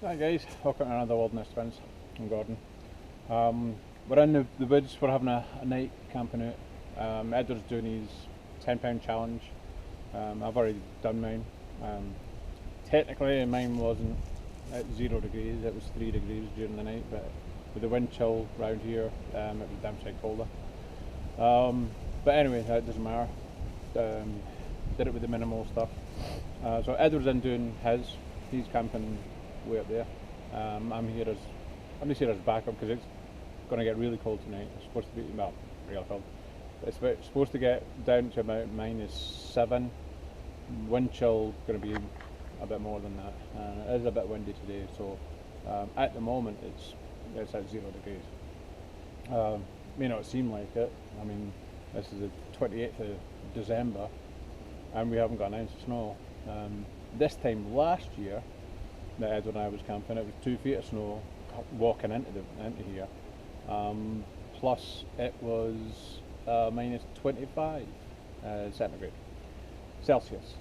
Hi guys, welcome to another Wilderness Twins. I'm Gordon. We're in the woods, we're having a night camping out. Edward's doing his £10 challenge. I've already done mine. Technically mine wasn't at 0 degrees, it was 3 degrees during the night, but with the wind chill round here, it was damn sight colder. But anyway, that doesn't matter. Did it with the minimal stuff. So Edward's in doing his, he's camping way up there. I'm just here as backup because it's going to get really cold tonight. It's supposed to be, well, real cold. It's supposed to get down to about -7. Wind chill going to be a bit more than that, and it is a bit windy today. So at the moment it's at 0 degrees. May not seem like it. I mean, this is the 28th of December, and we haven't got an ounce of snow. This time last year, that Edward and I was camping, it was 2 feet of snow walking into here. Plus it was -25 centigrade, Celsius.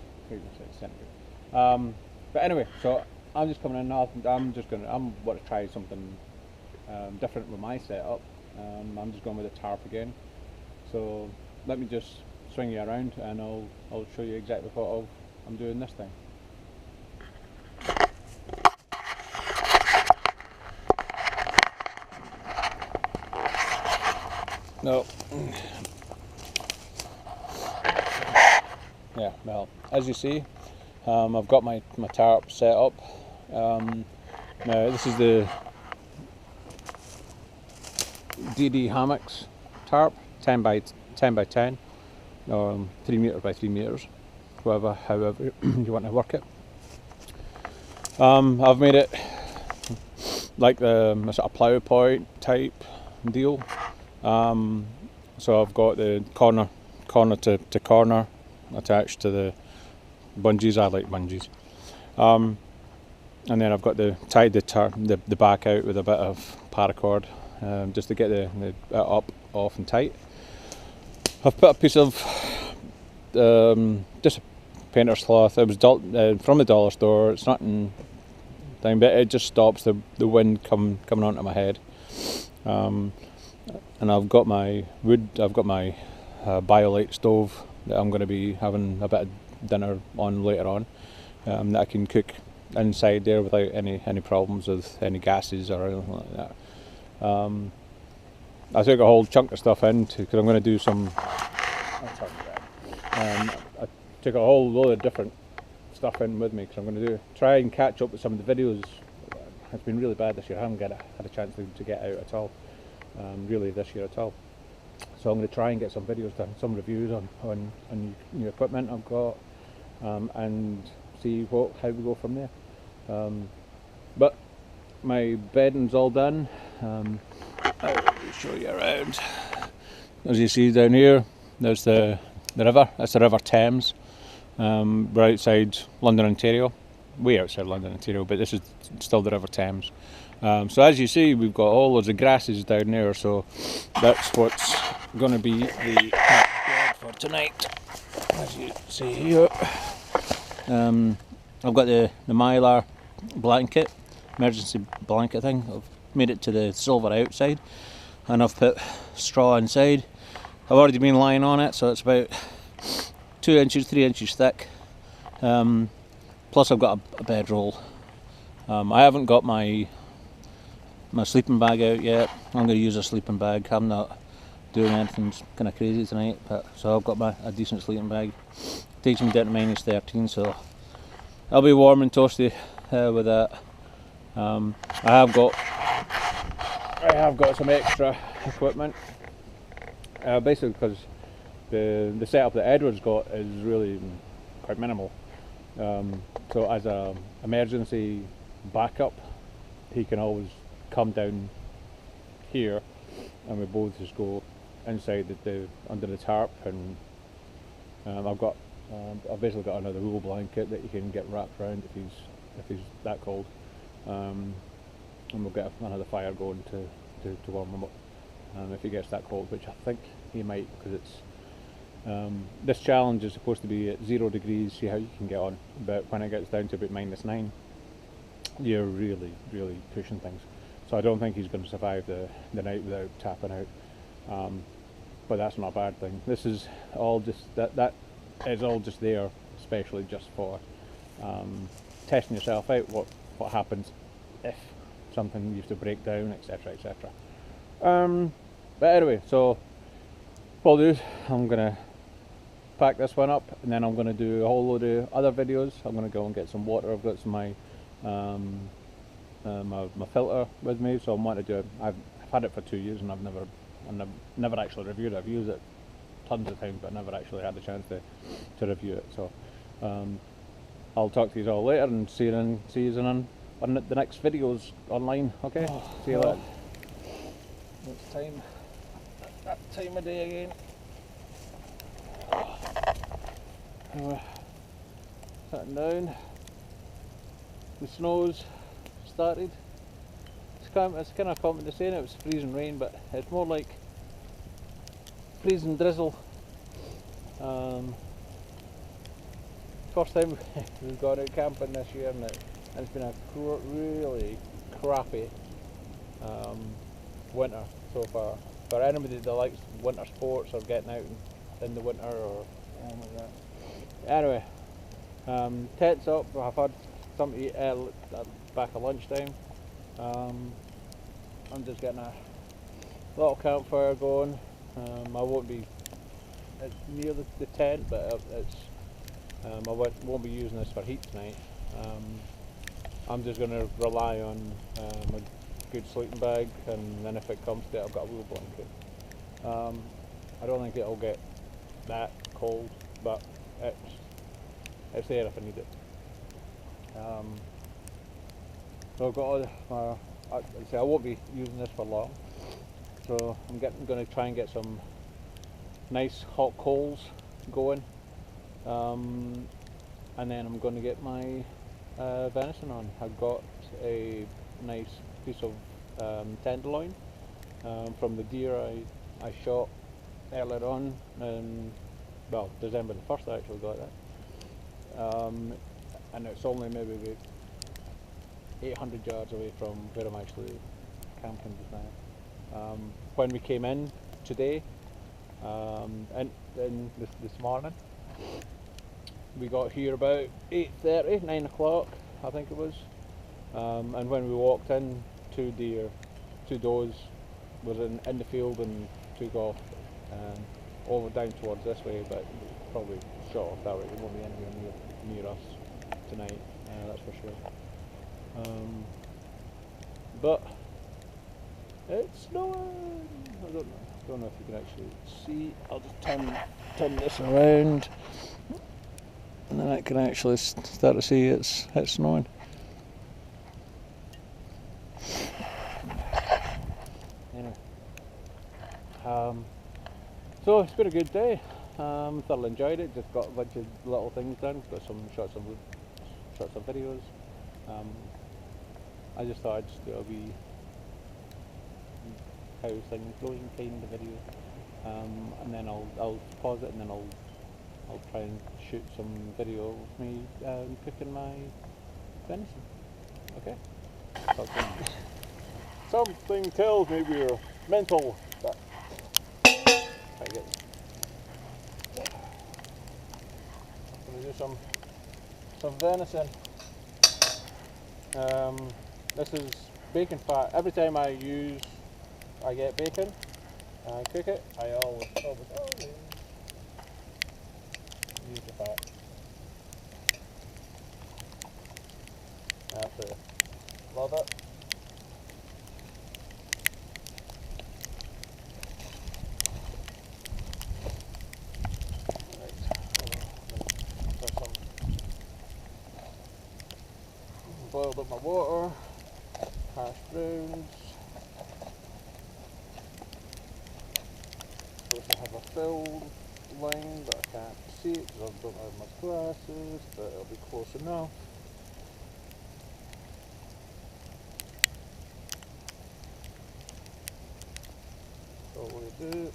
Centigrade. But anyway, so I'm just coming in. I'm want to try something different with my setup. I'm just going with a tarp again. So let me just swing you around, and I'll show you exactly what I'm doing this time. No. Yeah, well, as you see, I've got my tarp set up. Now this is the DD Hammocks tarp, 10 by 10, 3 metres by 3 metres, however you want to work it. I've made it like the sort of plough point type deal. So I've got the corner to corner attached to the bungees. I like bungees. And then I've got tied the back out with a bit of paracord, just to get the up, off and tight. I've put a piece of just a painter's cloth. It was from the dollar store. It's nothing thing, but it just stops the wind coming onto my head. And I've got my wood. I've got my BioLite stove that I'm going to be having a bit of dinner on later on. That I can cook inside there without any problems with any gases or anything like that. I took a whole chunk of stuff in because I'm going to do some. I took a whole load of different stuff in with me because I'm going to try and catch up with some of the videos. It's been really bad this year. I haven't had a chance to get out at all. Really this year at all. So I'm going to try and get some videos done, some reviews on new equipment I've got, and see how we go from there. But my bedding's all done. I'll show you around. As you see down here, there's the river. That's the River Thames. We're outside London, Ontario. Way outside London, Ontario, but this is still the River Thames. So as you see, we've got all loads of grasses down there, so that's what's going to be the bed for tonight. As you see here, I've got the Mylar blanket, emergency blanket thing. I've made it to the silver outside, and I've put straw inside. I've already been lying on it, so it's about 2 inches, 3 inches thick. Plus I've got a bedroll. I haven't got my sleeping bag out yet. I'm going to use a sleeping bag. I'm not doing anything kind of crazy tonight, so I've got a decent sleeping bag. Takes me down to -13, so I'll be warm and toasty with that. I have got some extra equipment, basically because the setup that Edward's got is really quite minimal. So as a emergency backup, he can always come down here, and we both just go inside under the tarp, and I've basically got another wool blanket that you can get wrapped around if he's that cold, and we'll get another fire going to warm him up if he gets that cold, which I think he might, because it's this challenge is supposed to be at 0 degrees, see how you can get on, but when it gets down to about -9, you're really, really pushing things. So I don't think he's going to survive the night without tapping out. But that's not a bad thing. This is all just that is all just there, especially just for testing yourself out. What happens if something you have to break down, etc., etc. But anyway, so what I'll do is I'm gonna pack this one up, and then I'm gonna do a whole load of other videos. I'm gonna go and get some water. I've got some my filter with me, so I'm wanting to do it. I've had it for 2 years, and I've never actually reviewed it. I've used it tons of times, but never actually had the chance to review it. So I'll talk to you all later, and see you on the next videos online. Okay, see you later. It's time. That time of day again. Sitting down. The snow's started. It's kind of common to saying it was freezing rain, but it's more like freezing drizzle. First time we've gone out camping this year, and it's been a really crappy winter so far. For anybody that likes winter sports or getting out in the winter or anything like that. Anyway, tent's up. I've had something to eat back at lunchtime. I'm just getting a little campfire going. I won't be near the tent, but I won't be using this for heat tonight. I'm just going to rely on a good sleeping bag, and then if it comes to it, I've got a wool blanket. I don't think it'll get that cold, but it's there if I need it. So I've got I won't be using this for long, so I'm going to try and get some nice hot coals going, and then I'm going to get my venison on. I've got a nice piece of tenderloin from the deer I shot earlier on, well, December the 1st I actually got that, and it's only maybe about 800 yards away from where I'm actually camping just now. When we came in today, and this morning, we got here about 8:30, 9 o'clock I think it was, and when we walked in, two does was in the field and took off over down towards this way, but probably shot off that way. It won't be anywhere near us tonight, that's for sure. But it's snowing. I don't know if you can actually see. I'll just turn this around, and then I can actually start to see it's snowing. Anyway, so it's been a good day. Thoroughly enjoyed it. Just got a bunch of little things done. Got some shots of videos. I just thought I'd just do a wee how things going kind of video, and then I'll pause it, and then I'll try and shoot some video of me cooking my venison. Okay. Something tells me we're mental. But I get it. I'm gonna do some venison. This is bacon fat. Every time I get bacon and I cook it, I always use the fat. Absolutely love it. Boiled up my water, hash browns. Supposed to have a filled line, but I can't see it because I don't have my glasses, but it'll be close enough. So what we do.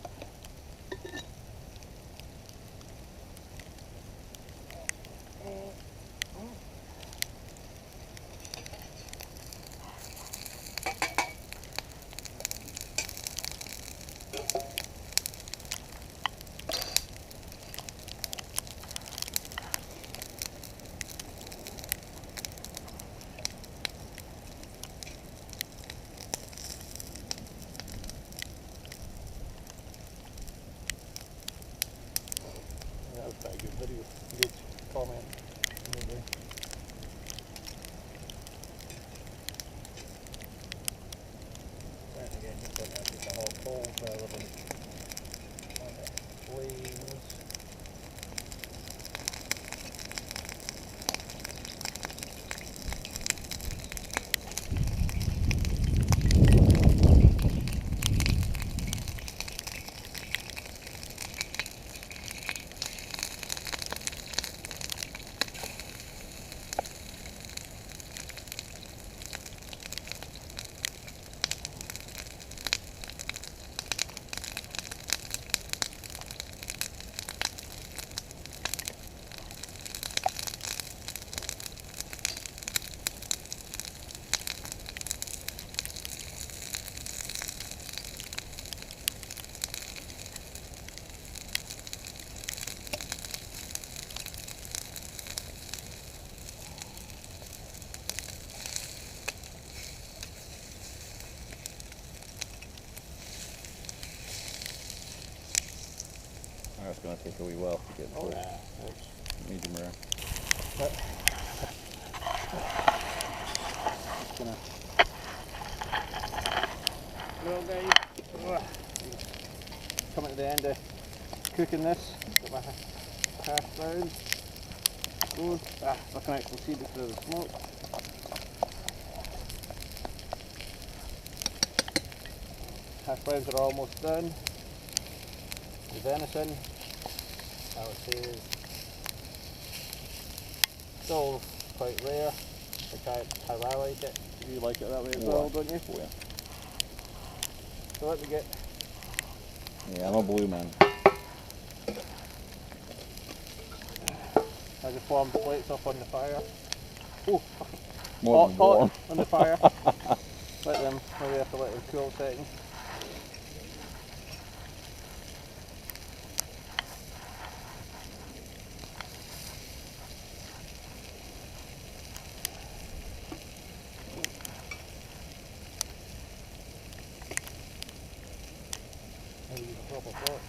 Very good comment. Maybe. And again, just putting out just a hot coal rather than on the flames. That's going to take a wee while to get Oh to yeah, it's medium rare. gonna. Well guys, coming to the end of cooking this. Got my hash browns. Good. I can actually see it through the smoke. Hash browns are almost done. The venison, I would say, is still quite rare, like how I like it. You like it that way as well, don't you? Oh, yeah. So let me get. Yeah, I'm a blue man. I just warmed the plates up on the fire. Oh, More than warm. hot on the fire. Let them, maybe have to let them cool a second. Maybe use a proper pot.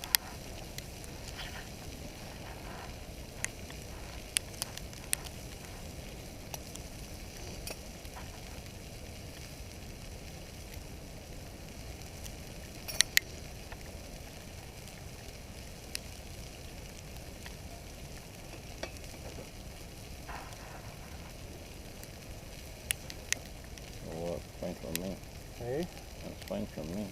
Oh, that's fine from me. Hey? That's fine from me.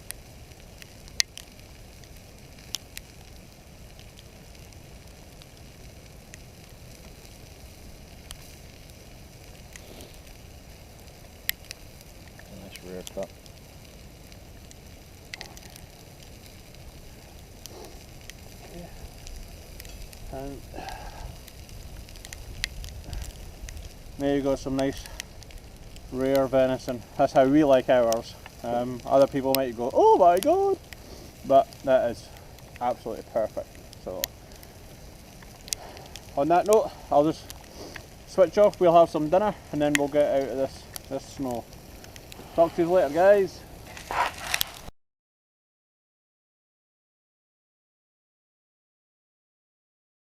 A nice rare cut. And there you go, some nice rare venison. That's how we like ours. Other people might go, oh my god, but that is absolutely perfect. So on that note, I'll just switch off, we'll have some dinner and then we'll get out of this snow. Talk to you later guys.